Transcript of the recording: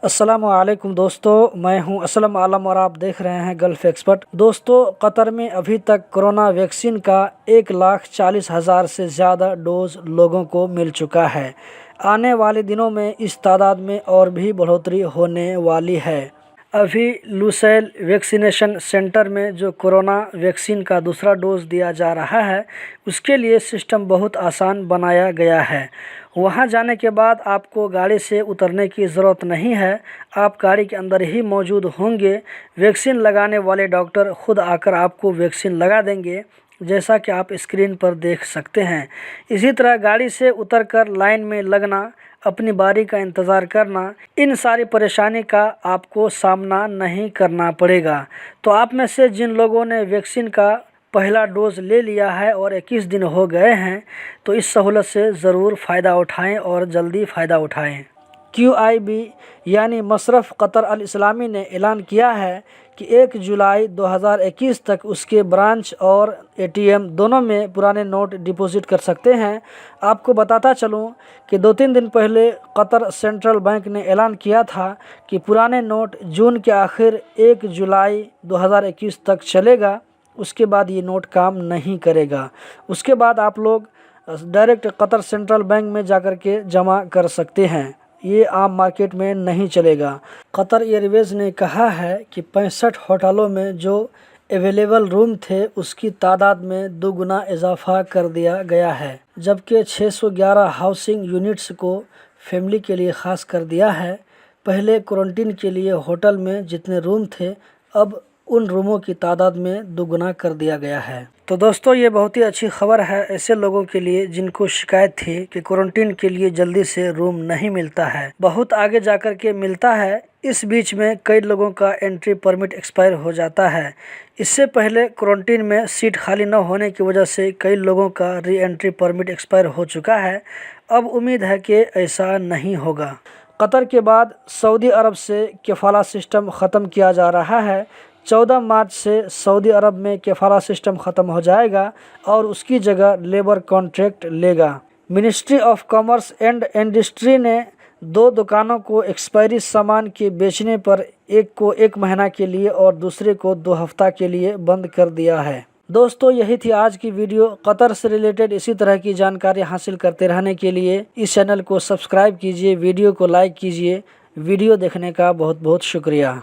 अस्सलाम वालेकुम दोस्तों, मैं हूं असलम आलम और आप देख रहे हैं गल्फ़ एक्सपर्ट। दोस्तों, कतर में अभी तक कोरोना वैक्सीन का 1,40,000 से ज़्यादा डोज लोगों को मिल चुका है। आने वाले दिनों में इस तादाद में और भी बढ़ोतरी होने वाली है। अभी लुसैल वैक्सीनेशन सेंटर में जो कोरोना वैक्सीन का दूसरा डोज दिया जा रहा है, उसके लिए सिस्टम बहुत आसान बनाया गया है। वहां जाने के बाद आपको गाड़ी से उतरने की ज़रूरत नहीं है, आप गाड़ी के अंदर ही मौजूद होंगे। वैक्सीन लगाने वाले डॉक्टर खुद आकर आपको वैक्सीन लगा देंगे, जैसा कि आप स्क्रीन पर देख सकते हैं। इसी तरह गाड़ी से उतरकर लाइन में लगना, अपनी बारी का इंतज़ार करना, इन सारी परेशानी का आपको सामना नहीं करना पड़ेगा। तो आप में से जिन लोगों ने वैक्सीन का पहला डोज ले लिया है और 21 दिन हो गए हैं, तो इस सहूलत से ज़रूर फ़ायदा उठाएं और जल्दी फ़ायदा उठाएं। QIB यानी मशरफ़ कतर अल इस्लामी ने ऐलान किया है कि 1 जुलाई 2021 तक उसके ब्रांच और ATM दोनों में पुराने नोट डिपॉजिट कर सकते हैं। आपको बताता चलूं कि 2-3 दिन पहले कतर सेंट्रल बैंक ने ऐलान किया था कि पुराने नोट जून के आखिर 1 जुलाई 2021 तक चलेगा। उसके बाद ये नोट काम नहीं करेगा। उसके बाद आप लोग डायरेक्ट कतर सेंट्रल बैंक में जाकर के जमा कर सकते हैं, ये आम मार्केट में नहीं चलेगा। कतर एयरवेज़ ने कहा है कि 65 होटलों में जो अवेलेबल रूम थे, उसकी तादाद में 2 गुना इजाफा कर दिया गया है, जबकि 611 हाउसिंग यूनिट्स को फैमिली के लिए ख़ास कर दिया है। पहले क्वारंटीन के लिए होटल में जितने रूम थे, अब उन रूमों की तादाद में 2 गुना कर दिया गया है। तो दोस्तों, ये बहुत ही अच्छी खबर है ऐसे लोगों के लिए जिनको शिकायत थी कि क्वारंटीन के लिए जल्दी से रूम नहीं मिलता है, बहुत आगे जाकर के मिलता है। इस बीच में कई लोगों का एंट्री परमिट एक्सपायर हो जाता है। इससे पहले क्वारंटीन में सीट खाली न होने की वजह से कई लोगों का री एंट्री परमिट एक्सपायर हो चुका है। अब उम्मीद है कि ऐसा नहीं होगा। कतर के बाद सऊदी अरब से कफ़ाला सिस्टम ख़त्म किया जा रहा है। 14 मार्च से सऊदी अरब में कफ़ाला सिस्टम ख़त्म हो जाएगा और उसकी जगह लेबर कॉन्ट्रैक्ट लेगा। Ministry of commerce and industry ने 2 दुकानों को एक्सपायरी सामान के बेचने पर एक को 1 महीना के लिए और दूसरे को 2 हफ्ता के लिए बंद कर दिया है। दोस्तों, यही थी आज की वीडियो। कतर से रिलेटेड इसी तरह की जानकारी हासिल करते रहने के लिए इस चैनल को सब्सक्राइब कीजिए, वीडियो को लाइक कीजिए। वीडियो देखने का बहुत बहुत शुक्रिया।